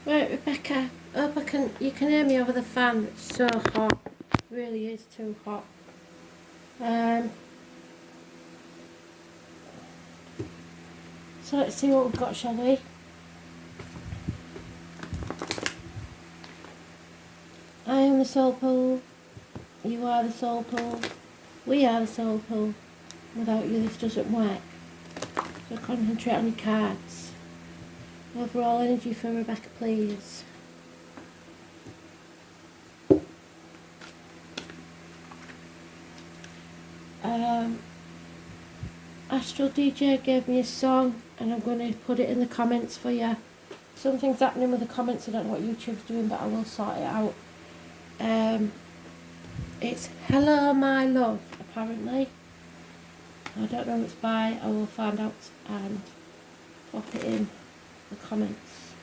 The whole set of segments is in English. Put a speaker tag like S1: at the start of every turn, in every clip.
S1: Right, Rebecca, hope you can hear me over the fan. It's so hot. It really is too hot. So let's see what we've got, shall we? I am the soul pool. You are the soul pool. We are the soul pool. Without you, this doesn't work. So concentrate on your cards. Overall energy for Rebecca, please. Astral DJ gave me a song and I'm going to put it in the comments for you. Something's happening with the comments. I don't know what YouTube's doing, but I will sort it out. It's Hello My Love, apparently. I don't know who it's by. I will find out and pop it in the comments.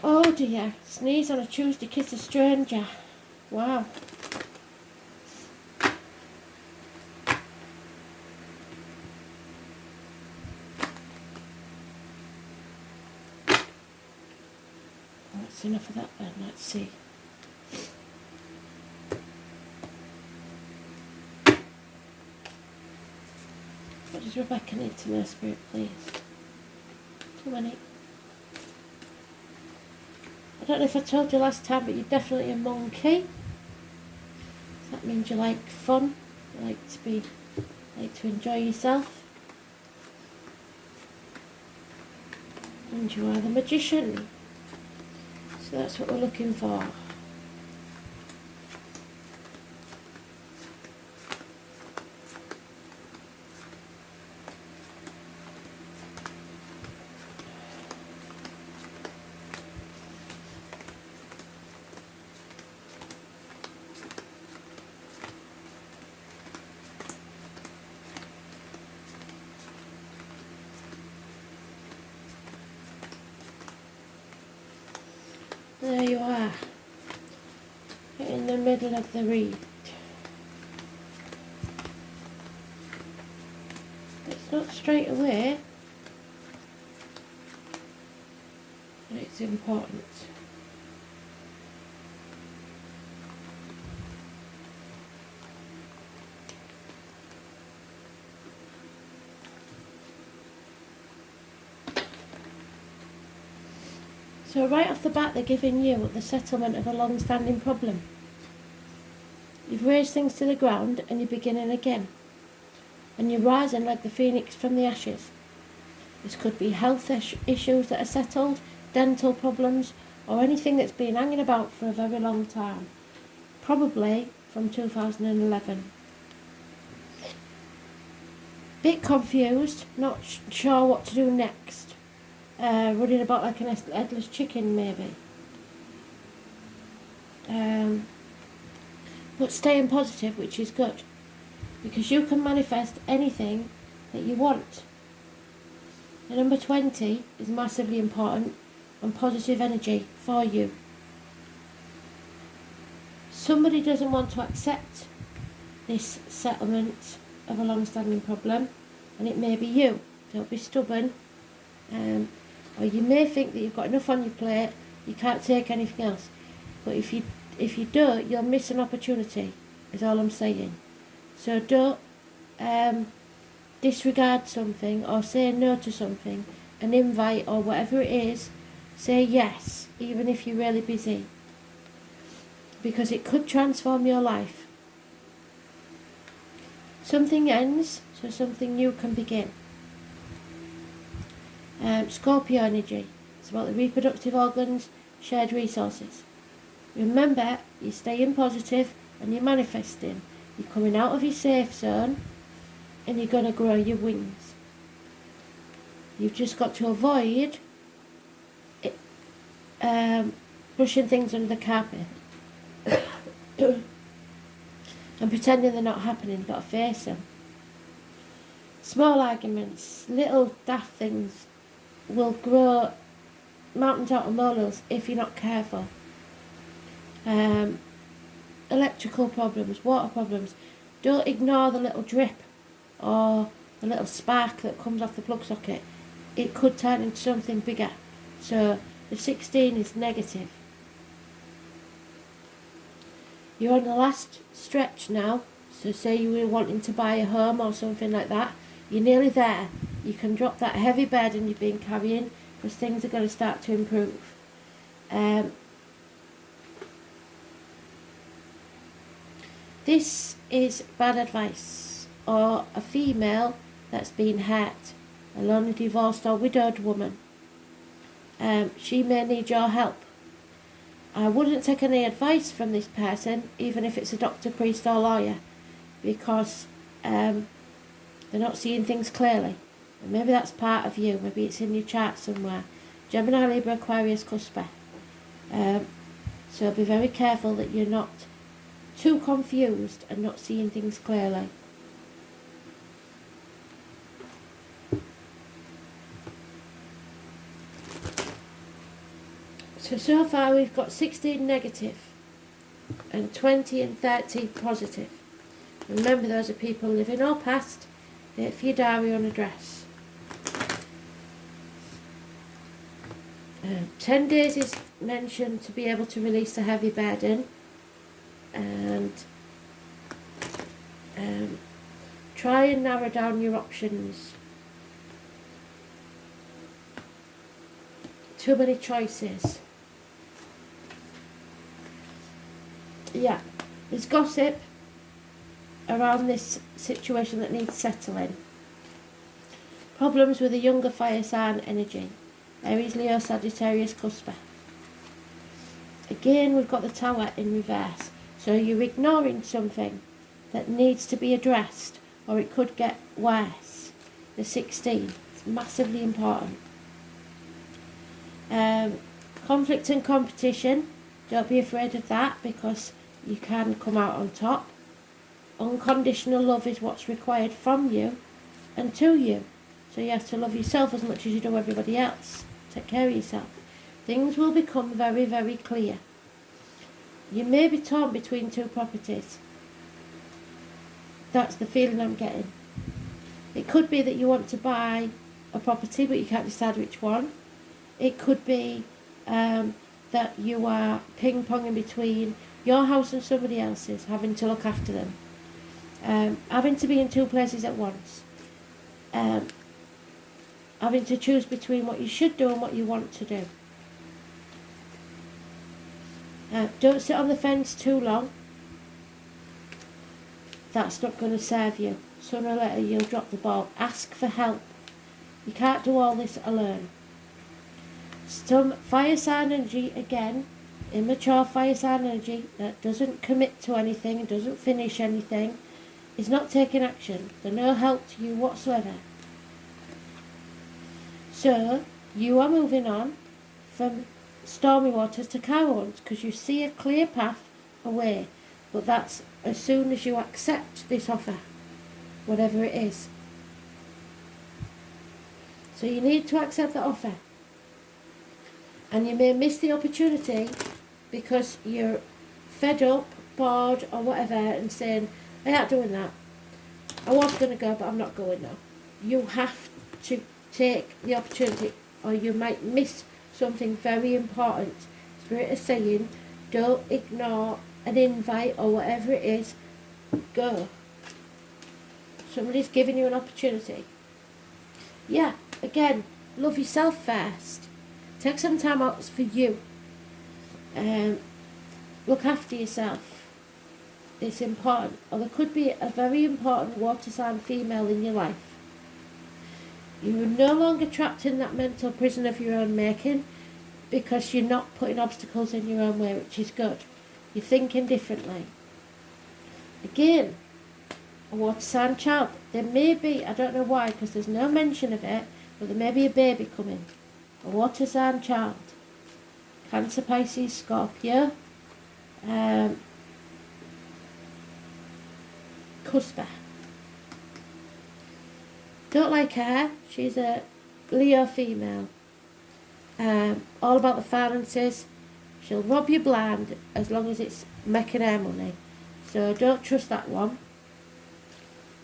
S1: Oh dear, sneeze on a Tuesday, kiss a stranger. Wow. That's enough of that then, let's see. What does Rebecca need to know, Spirit, please? Too many. I don't know if I told you last time, but you're definitely a monkey. So that means you like fun, you like to enjoy yourself. And you are the magician. So that's what we're looking for. There you are, in the middle of the read. It's not straight away, but it's important. So right off the bat they're giving you the settlement of a long-standing problem. You've raised things to the ground and you're beginning again. And you're rising like the phoenix from the ashes. This could be health issues that are settled, dental problems, or anything that's been hanging about for a very long time. Probably from 2011. Bit confused, not sure what to do next. Running about like an headless chicken maybe. But staying positive, which is good. Because you can manifest anything that you want. And number 20 is massively important and positive energy for you. Somebody doesn't want to accept this settlement of a long-standing problem, and it may be you. Don't be stubborn. Or you may think that you've got enough on your plate, you can't take anything else. But if you do, you'll miss an opportunity, is all I'm saying. So don't disregard something or say no to something, an invite or whatever it is. Say yes, even if you're really busy. Because it could transform your life. Something ends, so something new can begin. Scorpio energy. It's about the reproductive organs, shared resources. Remember, you're staying positive and you're manifesting. You're coming out of your safe zone and you're going to grow your wings. You've just got to avoid pushing things under the carpet and pretending they're not happening. You've got to face them. Small arguments, little daft things will grow mountains out of molehills if you're not careful. Electrical problems, water problems. Don't ignore the little drip or the little spark that comes off the plug socket, it could turn into something bigger. So the 16 is negative. You're on the last stretch now. So say you were wanting to buy a home or something like that. You're nearly there. You can drop that heavy burden you've been carrying because things are going to start to improve. This is bad advice, or a female that's been hurt, a lonely, divorced or widowed woman. She may need your help. I wouldn't take any advice from this person, even if it's a doctor, priest or lawyer, because they're not seeing things clearly. And maybe that's part of you, maybe it's in your chart somewhere. Gemini, Libra, Aquarius, Cuspa. So be very careful that you're not too confused and not seeing things clearly. So far we've got 16 negative and 20 and 30 positive. Remember, those are people living or past. Date for your diary on address. 10 days is mentioned to be able to release a heavy burden, and try and narrow down your options. Too many choices. Yeah, there's gossip around this situation that needs settling. Problems with a younger fire sign energy. Aries, Leo, Sagittarius, Cuspa. Again, we've got the Tower in reverse. So you're ignoring something that needs to be addressed, or it could get worse. The 16 is massively important. Conflict and competition. Don't be afraid of that, because you can come out on top. Unconditional love is what's required from you and to you. So you have to love yourself as much as you do everybody else. Take care of yourself. Things will become very, very clear. You may be torn between two properties. That's the feeling I'm getting. It could be that you want to buy a property but you can't decide which one. It could be that you are ping-ponging between your house and somebody else's, having to look after them. Having to be in two places at once. Having to choose between what you should do and what you want to do. Don't sit on the fence too long. That's not going to serve you. Sooner or later you'll drop the ball. Ask for help. You can't do all this alone. Some fire sign energy, again, immature fire sign energy that doesn't commit to anything, doesn't finish anything, is not taking action. They're no help to you whatsoever. So you are moving on from stormy waters to calm ones because you see a clear path away. But that's as soon as you accept this offer, whatever it is. So you need to accept the offer. And you may miss the opportunity because you're fed up, bored or whatever and saying, I ain't doing that. I was going to go but I'm not going now. You have to take the opportunity or you might miss something very important. Spirit is saying, don't ignore an invite or whatever it is. Go. Somebody's giving you an opportunity. Yeah, again, love yourself first. Take some time out for you. Look after yourself. It's important. Or there could be a very important water sign female in your life. You are no longer trapped in that mental prison of your own making because you're not putting obstacles in your own way, which is good. You're thinking differently. Again, a water sign child. There may be, I don't know why, because there's no mention of it, but there may be a baby coming. A water sign child. Cancer, Pisces, Scorpio. Cuspa. Don't like her. She's a Leo female. All about the finances. She'll rob you blind as long as it's making her money. So don't trust that one.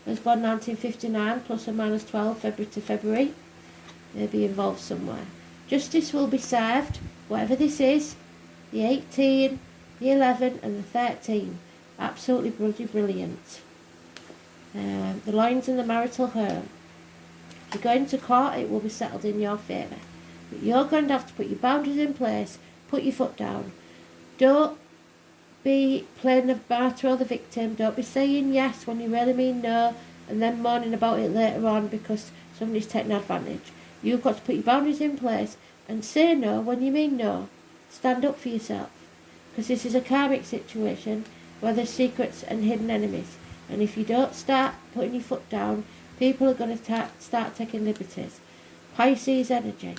S1: was born 1959, plus or minus 12, February to February. Maybe involved somewhere. Justice will be served, whatever this is, the 18, the 11 and the 13. Absolutely bloody brilliant. The lines in the marital home. If you're going to court, it will be settled in your favour. But you're going to have to put your boundaries in place, put your foot down. Don't be playing the martyr or the victim. Don't be saying yes when you really mean no and then moaning about it later on because somebody's taking advantage. You've got to put your boundaries in place and say no when you mean no. Stand up for yourself. Because this is a karmic situation where there's secrets and hidden enemies. And if you don't start putting your foot down, people are going to start taking liberties. Pisces energy.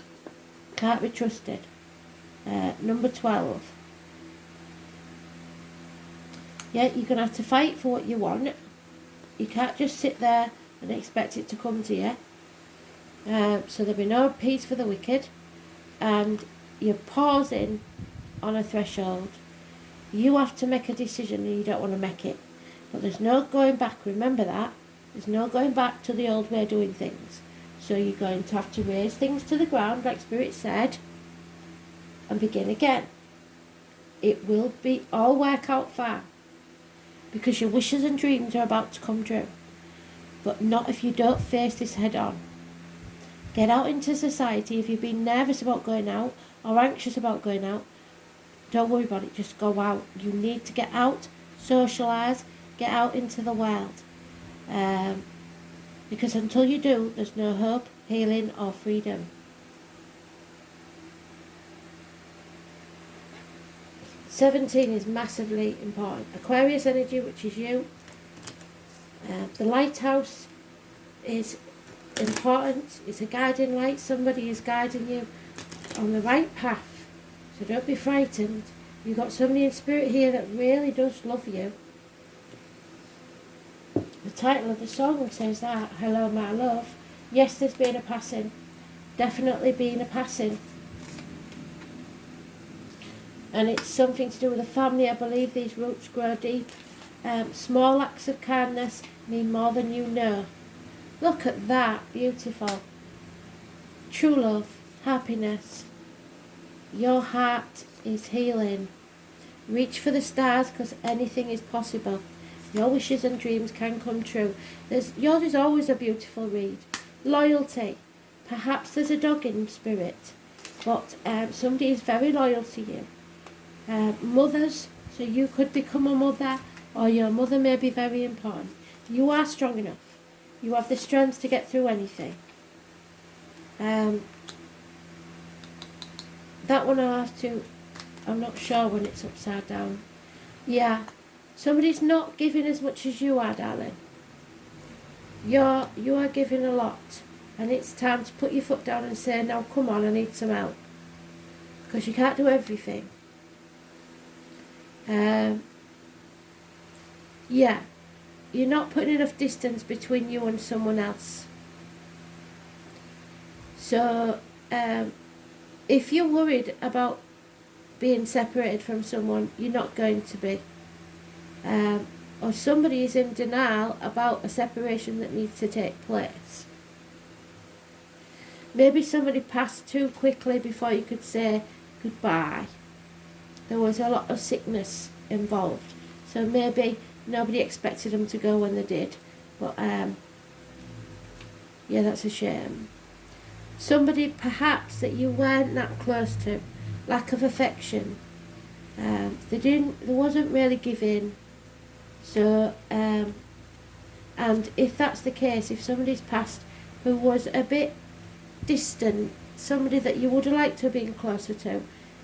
S1: Can't be trusted. Number 12. Yeah, you're going to have to fight for what you want. You can't just sit there and expect it to come to you. So there'll be no peace for the wicked. And you're pausing on a threshold. You have to make a decision and you don't want to make it. But there's no going back, remember that. There's no going back to the old way of doing things. So you're going to have to raise things to the ground, like Spirit said, and begin again. It will be all work out fine. Because your wishes and dreams are about to come true. But not if you don't face this head on. Get out into society. If you've been nervous about going out or anxious about going out, don't worry about it, just go out. You need to get out, socialise, get out into the world. Because until you do, there's no hope, healing or freedom. '17 is massively important. Aquarius energy, which is you. The lighthouse is important. It's a guiding light. Somebody is guiding you on the right path. So don't be frightened. You've got somebody in spirit here that really does love you. The title of the song says that. Hello, my love. Yes, there's been a passing. Definitely been a passing. And it's something to do with the family. I believe these roots grow deep. Small acts of kindness mean more than you know. Look at that. Beautiful. True love. Happiness. Your heart is healing. Reach for the stars because anything is possible. Your wishes and dreams can come true. Yours is always a beautiful read. Loyalty. Perhaps there's a dog in spirit, but somebody is very loyal to you. Mothers, so you could become a mother, or your mother may be very important. You are strong enough. You have the strength to get through anything. That one I'll have to, I'm not sure when it's upside down. Yeah, somebody's not giving as much as you are, darling. You are giving a lot. And it's time to put your foot down and say, now come on, I need some help. Because you can't do everything. Yeah, you're not putting enough distance between you and someone else. So, if you're worried about being separated from someone, you're not going to be. Or somebody is in denial about a separation that needs to take place. Maybe somebody passed too quickly before you could say goodbye. There was a lot of sickness involved. So maybe nobody expected them to go when they did. But, yeah, that's a shame. Somebody perhaps that you weren't that close to. Lack of affection. There wasn't really giving. So, and if that's the case, if somebody's passed who was a bit distant, somebody that you would have liked to have been closer to,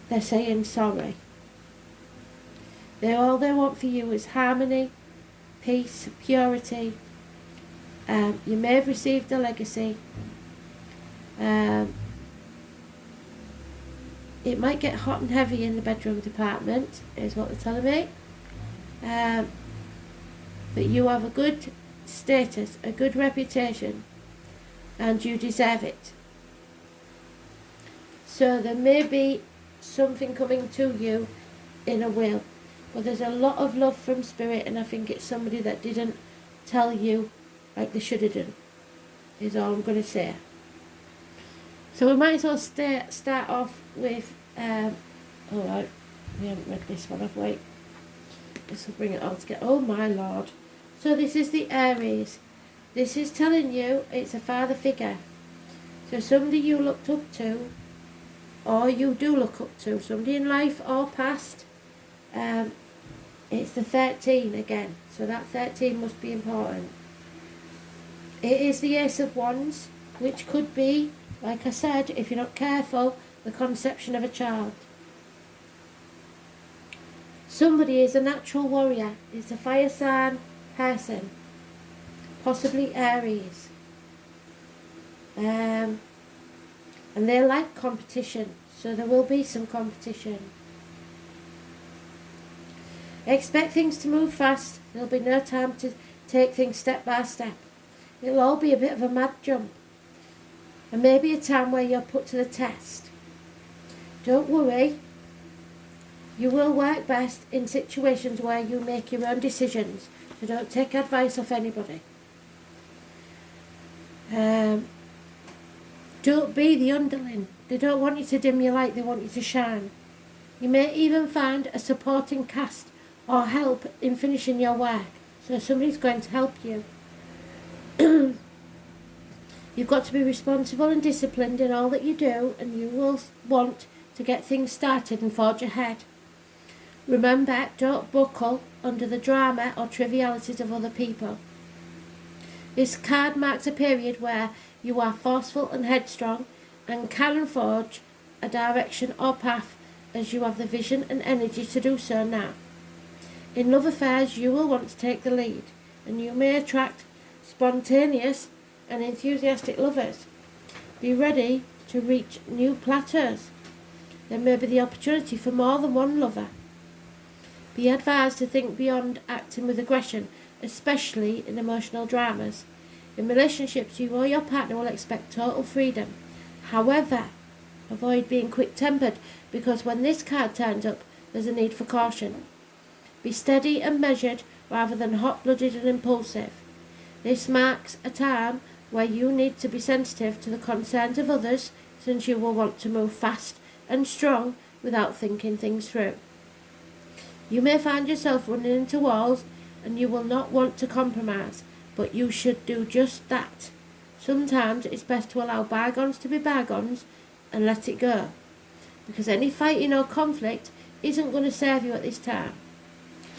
S1: they're saying sorry. All they want for you is harmony, peace, purity. You may have received a legacy. It might get hot and heavy in the bedroom department, is what they're telling me. But you have a good status, a good reputation, and you deserve it. So there may be something coming to you in a will. But there's a lot of love from spirit, and I think it's somebody that didn't tell you like they should have done, is all I'm going to say. So we might as well start off with, alright, we haven't read this one, have we? This will bring it all together. Oh my lord. So this is the Aries. This is telling you it's a father figure. So somebody you looked up to, or you do look up to, somebody in life or past. It's the 13 again, so that 13 must be important. It is the Ace of Wands, which could be, like I said, if you're not careful, the conception of a child. Somebody is a natural warrior, is a fire sign person, possibly Aries. And they like competition, so there will be some competition. Expect things to move fast. There'll be no time to take things step by step. It'll all be a bit of a mad jump. And maybe a time where you're put to the test. Don't worry. You will work best in situations where you make your own decisions. So don't take advice off anybody. Don't be the underling. They don't want you to dim your light, they want you to shine. You may even find a supporting cast or help in finishing your work. So somebody's going to help you. You've got to be responsible and disciplined in all that you do, and you will want to get things started and forge ahead. Remember, don't buckle under the drama or trivialities of other people. This card marks a period where you are forceful and headstrong and can forge a direction or path as you have the vision and energy to do so now. In love affairs, you will want to take the lead, and you may attract spontaneous and enthusiastic lovers. Be ready to reach new plateaus. There may be the opportunity for more than one lover. Be advised to think beyond acting with aggression, especially in emotional dramas. In relationships, you or your partner will expect total freedom. However, avoid being quick-tempered, because when this card turns up, there's a need for caution. Be steady and measured rather than hot-blooded and impulsive. This marks a time where you need to be sensitive to the concerns of others, since you will want to move fast and strong without thinking things through. You may find yourself running into walls and you will not want to compromise, but you should do just that. Sometimes it's best to allow bygones to be bygones and let it go, because any fighting or conflict isn't going to serve you at this time.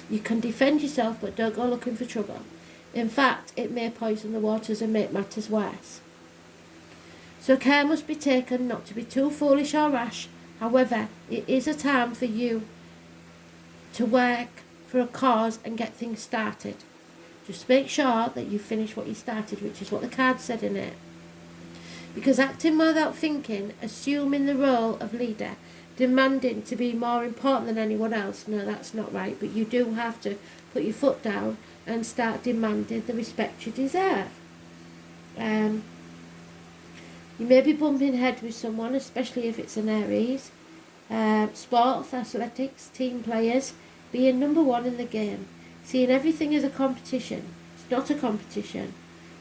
S1: You can defend yourself, but don't go looking for trouble. In fact, it may poison the waters and make matters worse. So care must be taken not to be too foolish or rash. However, it is a time for you to work for a cause and get things started. Just make sure that you finish what you started, which is what the card said in it. Because acting without thinking, assuming the role of leader, demanding to be more important than anyone else, no, that's not right. But you do have to put your foot down and start demanding the respect you deserve. You may be bumping heads with someone, especially if it's an Aries. Sports, athletics, team players, being number one in the game. Seeing everything as a competition. It's not a competition.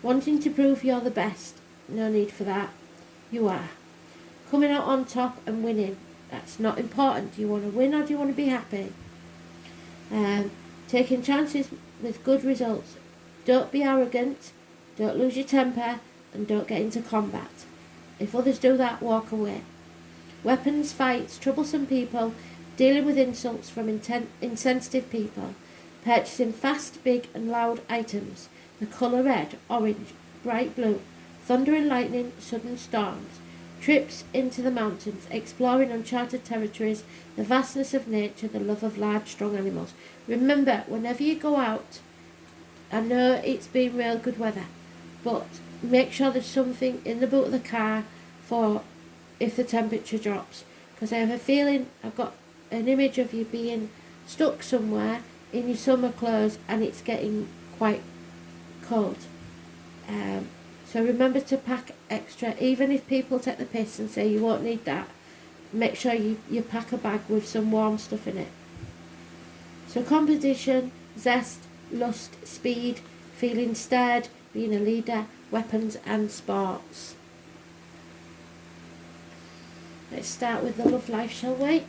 S1: Wanting to prove you're the best. No need for that. You are. Coming out on top and winning. That's not important. Do you want to win or do you want to be happy? Taking chances with good results. Don't be arrogant. Don't lose your temper. And don't get into combat. If others do that, walk away. Weapons, fights, troublesome people, dealing with insults from insensitive people, purchasing fast, big and loud items, the colour red, orange, bright blue, thunder and lightning, sudden storms, trips into the mountains, exploring uncharted territories, the vastness of nature, the love of large, strong animals. Remember, whenever you go out, I know it's been real good weather, but make sure there's something in the boot of the car for if the temperature drops, because I have a feeling, I've got an image of you being stuck somewhere in your summer clothes and it's getting quite cold. So remember to pack extra, even if people take the piss and say you won't need that. Make sure you pack a bag with some warm stuff in it. So competition, zest, lust, speed, feeling stirred, being a leader, weapons and sports. Let's start with the love life, shall we?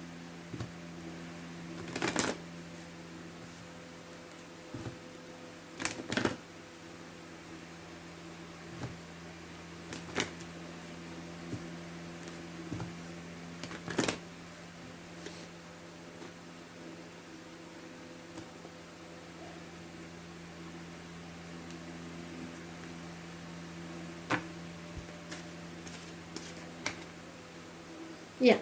S1: Yeah,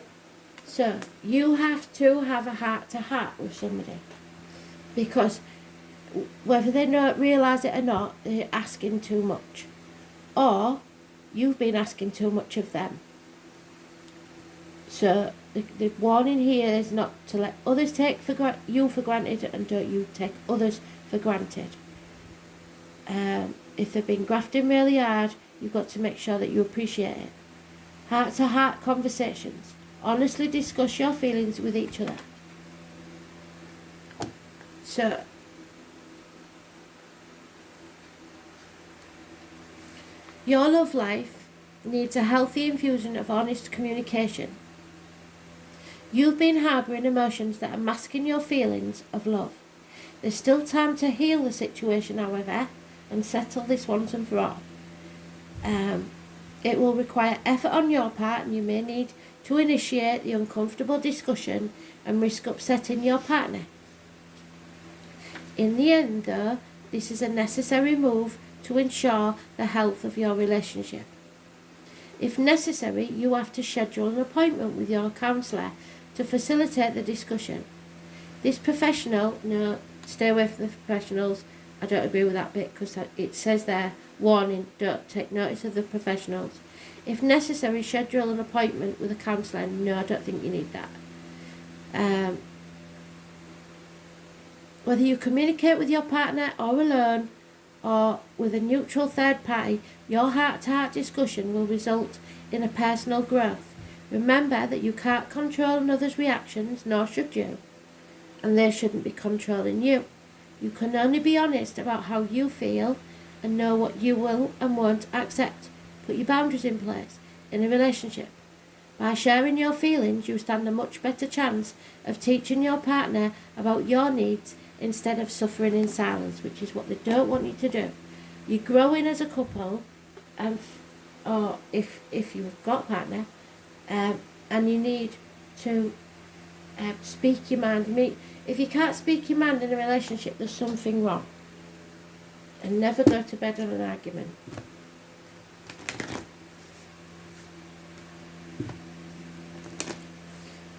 S1: so you have to have a heart-to-heart with somebody, because whether they realise it or not, they're asking too much, or you've been asking too much of them. So the warning here is not to let others take you for granted, and don't you take others for granted. If they've been grafting really hard, you've got to make sure that you appreciate it. Heart-to-heart conversations. Honestly discuss your feelings with each other. So, your love life needs a healthy infusion of honest communication. You've been harbouring emotions that are masking your feelings of love. There's still time to heal the situation, however, and settle this once and for all. It will require effort on your part, and you may need to initiate the uncomfortable discussion and risk upsetting your partner. In the end, though, this is a necessary move to ensure the health of your relationship. If necessary, you have to schedule an appointment with your counsellor to facilitate the discussion. This professional, no, stay away from the professionals. I don't agree with that bit, because it says there, warning, don't take notice of the professionals. If necessary, schedule an appointment with a counsellor. No, I don't think you need that. Whether you communicate with your partner or alone or with a neutral third party, your heart-to-heart discussion will result in a personal growth. Remember that you can't control another's reactions, nor should you, and they shouldn't be controlling you. You can only be honest about how you feel and know what you will and won't accept. Put your boundaries in place in a relationship. By sharing your feelings, you stand a much better chance of teaching your partner about your needs instead of suffering in silence, which is what they don't want you to do. You're growing as a couple, or if you've got a partner, and you need to speak your mind. If you can't speak your mind in a relationship, there's something wrong. And never go to bed on an argument.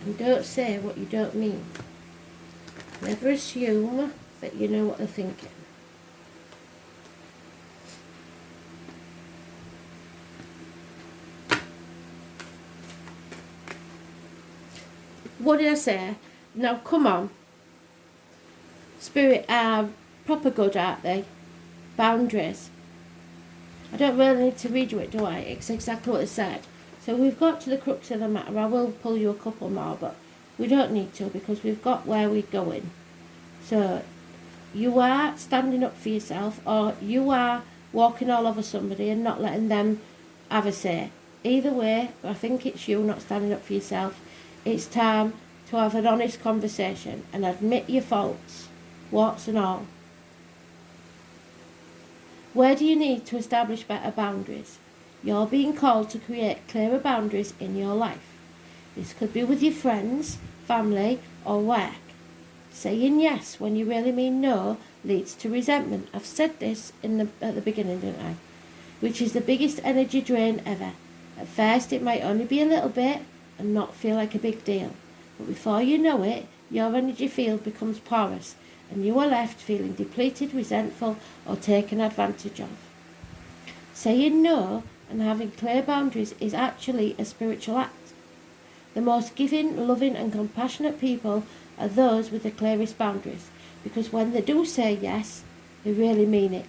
S1: And don't say what you don't mean. Never assume that you know what they're thinking. What did I say? Now come on. Spirit are proper good, aren't they? Boundaries. I don't really need to read you it, do I? It's exactly what it said. So we've got to the crux of the matter. I will pull you a couple more, but we don't need to, because we've got where we're going. So you are standing up for yourself, or you are walking all over somebody and not letting them have a say. Either way, I think it's you not standing up for yourself. It's time to have an honest conversation and admit your faults, warts and all. Where do you need to establish better boundaries? You're being called to create clearer boundaries in your life. This could be with your friends, family or work. Saying yes when you really mean no leads to resentment. I've said this at the beginning, didn't I? Which is the biggest energy drain ever. At first it might only be a little bit and not feel like a big deal. But before you know it, your energy field becomes porous and you are left feeling depleted, resentful or taken advantage of. Saying no and having clear boundaries is actually a spiritual act. The most giving, loving and compassionate people are those with the clearest boundaries, because when they do say yes, they really mean it.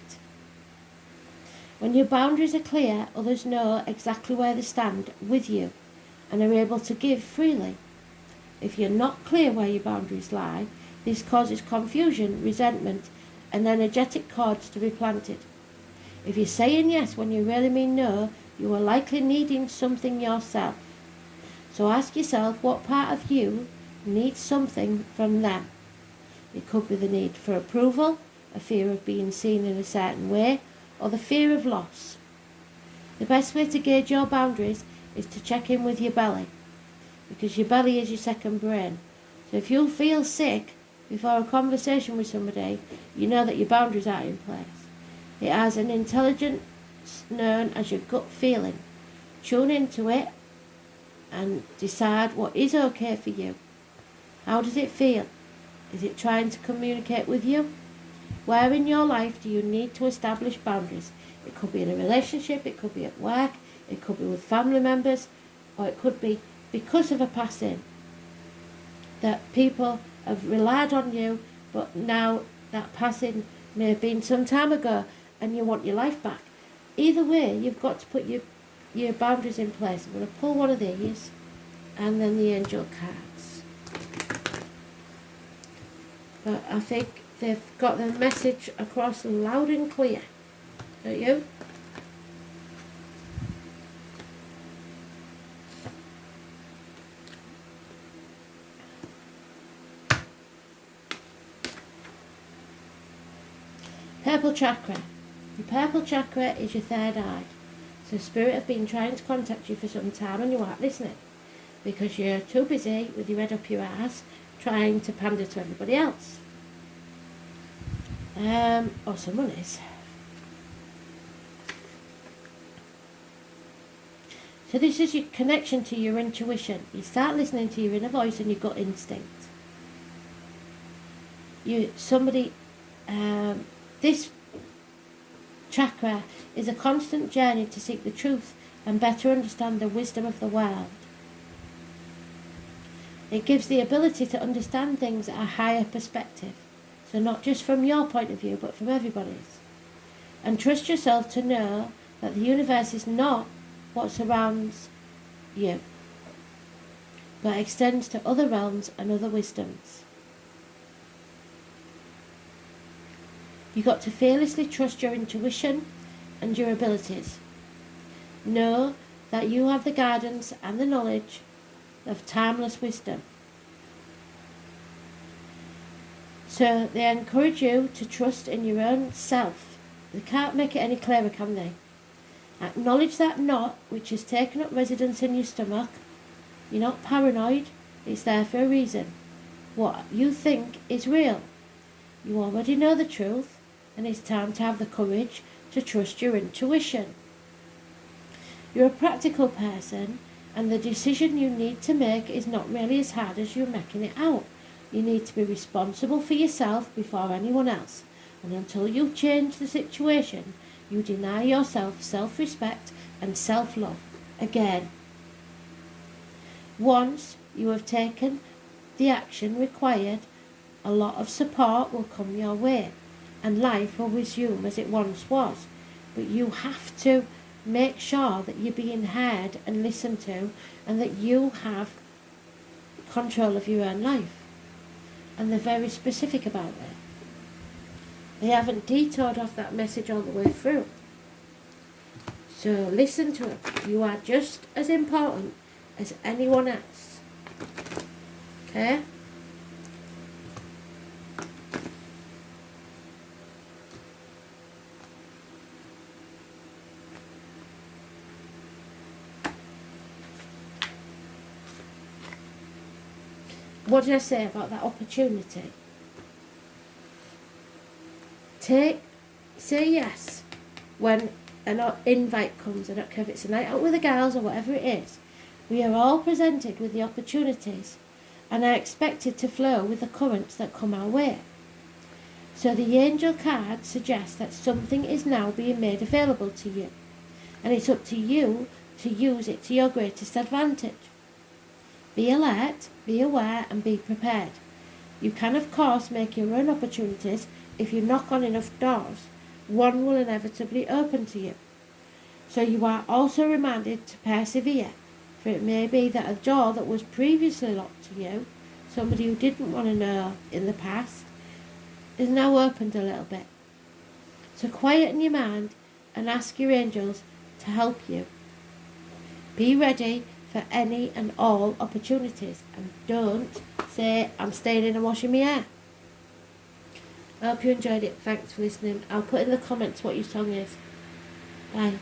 S1: When your boundaries are clear, others know exactly where they stand with you and are able to give freely. If you're not clear where your boundaries lie, this causes confusion, resentment and energetic cords to be planted. If you're saying yes when you really mean no, you are likely needing something yourself. So ask yourself what part of you needs something from them. It could be the need for approval, a fear of being seen in a certain way, or the fear of loss. The best way to gauge your boundaries is to check in with your belly, because your belly is your second brain. So if you feel sick before a conversation with somebody, you know that your boundaries are in place. It has an intelligence known as your gut feeling. Tune into it and decide what is okay for you. How does it feel? Is it trying to communicate with you? Where in your life do you need to establish boundaries? It could be in a relationship, it could be at work, it could be with family members, or it could be because of a passing that people have relied on you, but now that passing may have been some time ago and you want your life back. Either way, you've got to put your boundaries in place. I'm going to pull one of these and then the angel cards. But I think they've got the message across loud and clear. Don't you? Purple chakra. Your purple chakra is your third eye. So spirit have been trying to contact you for some time and you aren't listening because you're too busy with your head up your ass trying to pander to everybody else. Or someone is. So this is your connection to your intuition. You start listening to your inner voice and your gut instinct. This chakra is a constant journey to seek the truth and better understand the wisdom of the world. It gives the ability to understand things at a higher perspective. So not just from your point of view, but from everybody's. And trust yourself to know that the universe is not what surrounds you, but extends to other realms and other wisdoms. You've got to fearlessly trust your intuition and your abilities. Know that you have the guidance and the knowledge of timeless wisdom. So they encourage you to trust in your own self. They can't make it any clearer, can they? Acknowledge that knot which has taken up residence in your stomach. You're not paranoid. It's there for a reason. What you think is real. You already know the truth, and it's time to have the courage to trust your intuition. You're a practical person, and the decision you need to make is not really as hard as you're making it out. You need to be responsible for yourself before anyone else, and until you change the situation, you deny yourself self-respect and self-love again. Once you have taken the action required, a lot of support will come your way, and life will resume as it once was. But you have to make sure that you're being heard and listened to, and that you have control of your own life. And they're very specific about it. They haven't detoured off that message all the way through. So listen to it. You are just as important as anyone else. Okay? What did I say about that opportunity? Say yes when an invite comes. I don't care if it's a night out with the girls or whatever it is. We are all presented with the opportunities and are expected to flow with the currents that come our way. So the angel card suggests that something is now being made available to you, and it's up to you to use it to your greatest advantage. Be alert, be aware, and be prepared. You can, of course, make your own opportunities. If you knock on enough doors, one will inevitably open to you. So you are also reminded to persevere, for it may be that a door that was previously locked to you, somebody who didn't want to know in the past, is now opened a little bit. So quieten your mind and ask your angels to help you. Be ready for any and all opportunities, and don't say, I'm staying in and washing my hair. I hope you enjoyed it. Thanks for listening. I'll put in the comments what your song is. Bye.